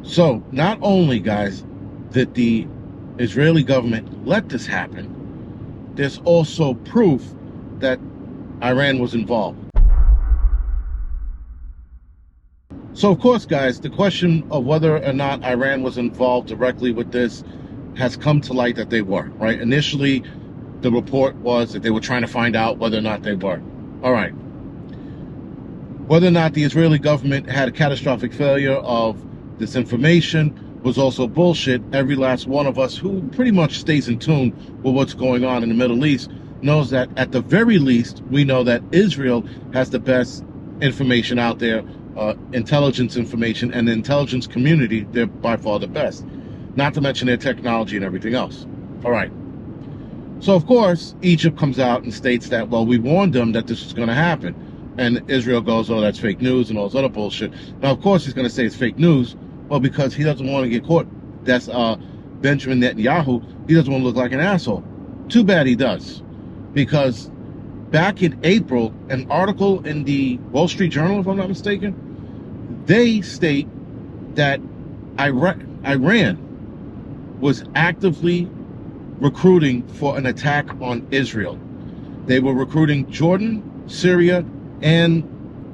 So not only, guys, that the Israeli government let this happen, there's also proof that Iran was involved. So, of course, guys, the question of whether or not Iran was involved directly with this has come to light that they were, right? Initially, the report was that they were trying to find out whether or not they were. All right. Whether or not the Israeli government had a catastrophic failure of this information was also bullshit. Every last one of us who pretty much stays in tune with what's going on in the Middle East knows that at the very least, we know that Israel has the best information out there, intelligence information, and the intelligence community, they're by far the best. Not to mention their technology and everything else. All right. So, of course, Egypt comes out and states that, well, we warned them that this was going to happen. And Israel goes, oh, that's fake news and all this other bullshit. Now, of course, he's going to say it's fake news. Well, because he doesn't want to get caught. That's Benjamin Netanyahu. He doesn't want to look like an asshole. Too bad he does. Because back in April, an article in the Wall Street Journal, if I'm not mistaken, they state that Iran was actively recruiting for an attack on Israel. They were recruiting Jordan, Syria, and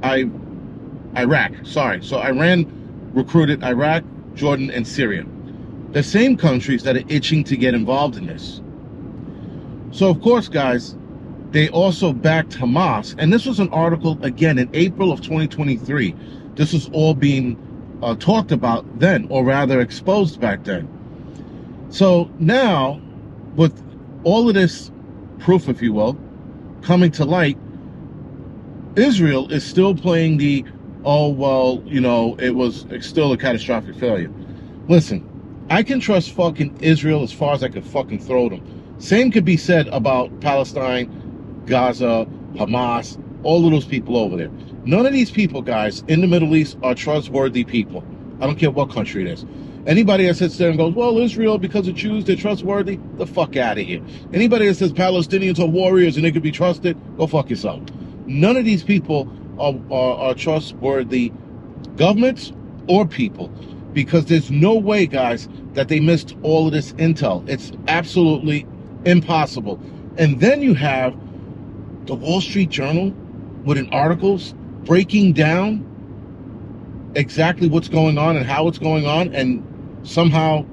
Iraq. Sorry. So Iran recruited Iraq, Jordan, and Syria. The same countries that are itching to get involved in this. So, of course, guys, they also backed Hamas. And this was an article, again, in April of 2023. This was all being talked about then, or rather exposed back then. So now, with all of this proof, if you will, coming to light, Israel is still playing the, oh, well, you know, it's still a catastrophic failure. Listen, I can trust fucking Israel as far as I could fucking throw them. Same could be said about Palestine, Gaza, Hamas, all of those people over there. None of these people, guys, in the Middle East are trustworthy people. I don't care what country it is. Anybody that sits there and goes, well, Israel, because of Jews, they're trustworthy, the fuck out of here. Anybody that says Palestinians are warriors and they could be trusted, go fuck yourself. None of these people are trustworthy governments or people, because there's no way, guys, that they missed all of this intel. It's absolutely impossible. And then you have the Wall Street Journal with an articles breaking down exactly what's going on and how it's going on, and somehow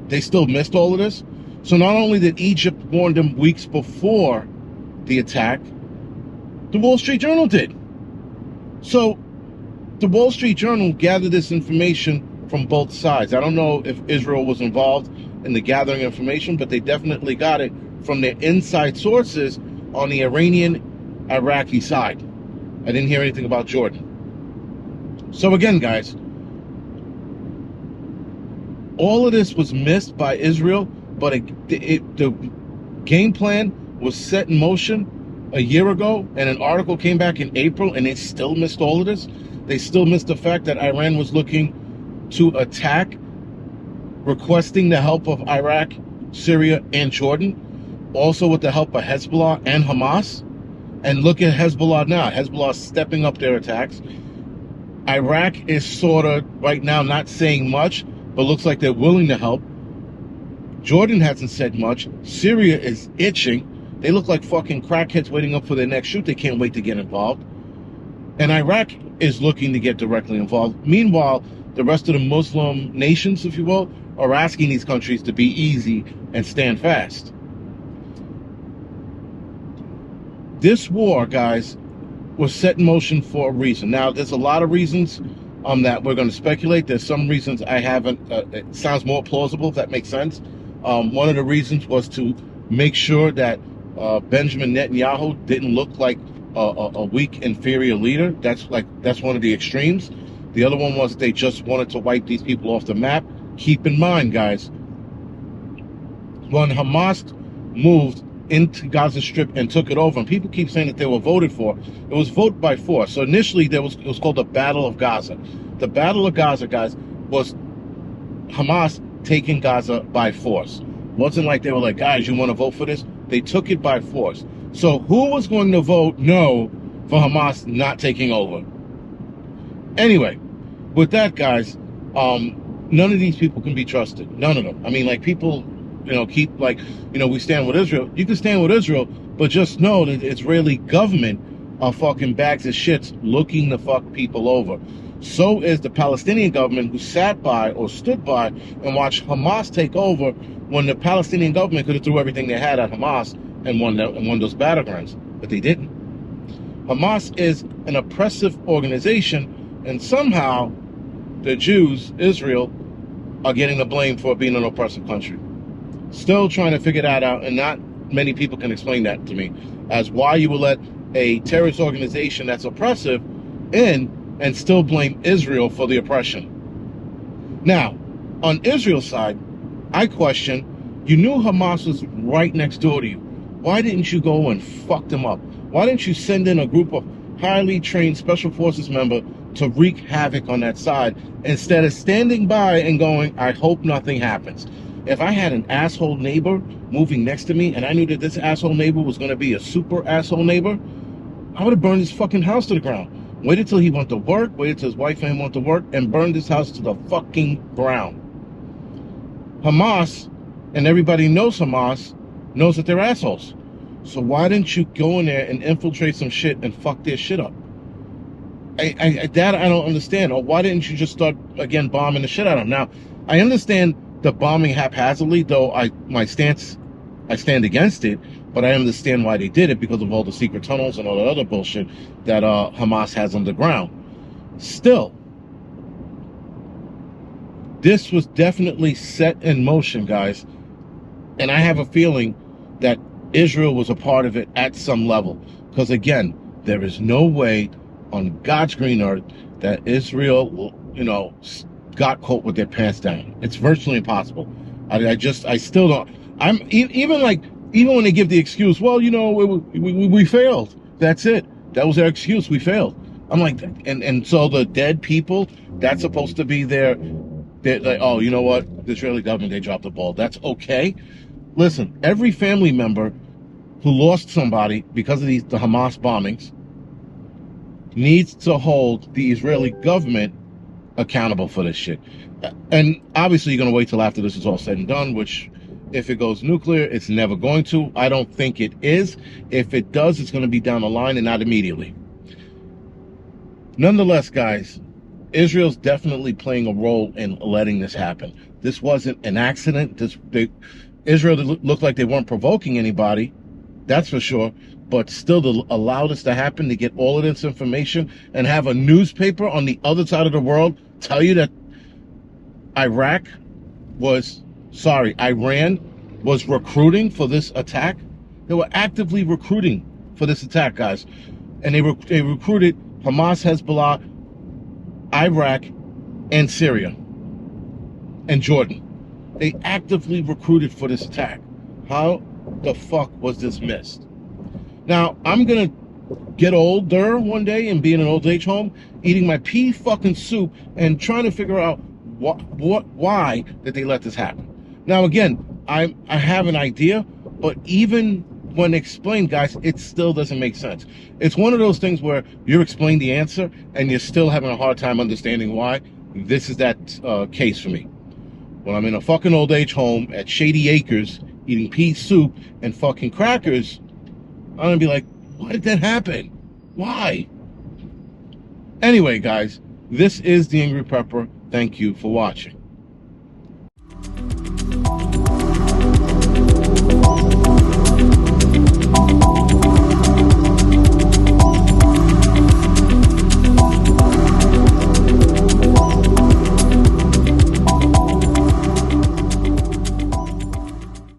they still missed all of this. So not only did Egypt warn them weeks before the attack, the Wall Street Journal did. So the Wall Street Journal gathered this information from both sides. I don't know if Israel was involved in the gathering information, but they definitely got it from their inside sources on the Iranian-Iraqi side. I didn't hear anything about Jordan. So again, guys, all of this was missed by Israel, but the game plan was set in motion a year ago, and an article came back in April, and they still missed all of this. They still missed the fact that Iran was looking to attack, requesting the help of Iraq, Syria, and Jordan, also with the help of Hezbollah and Hamas. And look at Hezbollah now. Hezbollah is stepping up their attacks. Iraq is sort of, right now, not saying much, but looks like they're willing to help. Jordan hasn't said much. Syria is itching. They look like fucking crackheads waiting up for their next shoot. They can't wait to get involved. And Iraq is looking to get directly involved. Meanwhile, the rest of the Muslim nations, if you will, are asking these countries to be easy and stand fast. This war, guys, was set in motion for a reason. Now, there's a lot of reasons that we're going to speculate. There's some reasons I haven't. It sounds more plausible, if that makes sense. One of the reasons was to make sure that Benjamin Netanyahu didn't look like a weak, inferior leader. That's one of the extremes. The other one was they just wanted to wipe these people off the map. Keep in mind, guys, when Hamas moved into Gaza Strip and took it over, and people keep saying that they were voted for, it was vote by force. So initially it was called the Battle of Gaza. The Battle of Gaza, guys, was Hamas taking Gaza by force. It wasn't like they were like, guys, you want to vote for this? They took it by force. So who was going to vote no for Hamas not taking over? Anyway, with that, guys, none of these people can be trusted. None of them. I mean, like, people, keep, like, we stand with Israel. You can stand with Israel, but just know that the Israeli government are fucking bags of shits looking to fuck people over. So is the Palestinian government, who sat by or stood by and watched Hamas take over when the Palestinian government could have threw everything they had at Hamas and won those battlegrounds. But they didn't. Hamas is an oppressive organization, and somehow the Jews, Israel, are getting the blame for being an oppressive country. Still trying to figure that out, and not many people can explain that to me, as why you will let a terrorist organization that's oppressive in and still blame Israel for the oppression. Now, on Israel's side, I question, you knew Hamas was right next door to you. Why didn't you go and fuck them up? Why didn't you send in a group of highly trained special forces members to wreak havoc on that side, instead of standing by and going, I hope nothing happens? If I had an asshole neighbor moving next to me and I knew that this asshole neighbor was going to be a super asshole neighbor, I would have burned his fucking house to the ground. Waited till he went to work, waited till his wife and him went to work, and burned his house to the fucking ground. Hamas, and everybody knows Hamas, knows that they're assholes. So why didn't you go in there and infiltrate some shit and fuck their shit up? That I don't understand. Or why didn't you just start, again, bombing the shit out of them? Now, I understand the bombing haphazardly, though I stand against it, but I understand why they did it, because of all the secret tunnels and all the other bullshit that Hamas has underground. Still, this was definitely set in motion, guys, and I have a feeling that Israel was a part of it at some level, because again, there is no way on God's green earth that Israel, got caught with their pants down. It's virtually impossible. I still don't. Even when they give the excuse, well, we failed. That's it. That was their excuse. We failed. I'm like, and so the dead people, that's supposed to be they're like, oh, you know what? The Israeli government, they dropped the ball. That's okay. Listen, every family member who lost somebody because of the Hamas bombings needs to hold the Israeli government accountable for this shit. And obviously you're going to wait till after this is all said and done, which, if it goes nuclear, it's never going to. I don't think it is. If it does, it's going to be down the line and not immediately. Nonetheless, guys, Israel's definitely playing a role in letting this happen. This wasn't an accident. Israel looked like they weren't provoking anybody, that's for sure, but still to allow this to happen, to get all of this information and have a newspaper on the other side of the world tell you that Iran was recruiting for this attack. They were actively recruiting for this attack, guys. And they recruited Hamas, Hezbollah, Iraq, and Syria, and Jordan. They actively recruited for this attack. How the fuck was this missed? Now, I'm going to get older one day and be in an old age home, eating my pea fucking soup and trying to figure out why did they let this happen. Now, again, I have an idea, but even when explained, guys, it still doesn't make sense. It's one of those things where you're explaining the answer and you're still having a hard time understanding why. This is that case for me. When I'm in a fucking old age home at Shady Acres eating pea soup and fucking crackers, I'm gonna be like, why did that happen? Why? Anyway, guys, this is The Angry Prepper. Thank you for watching.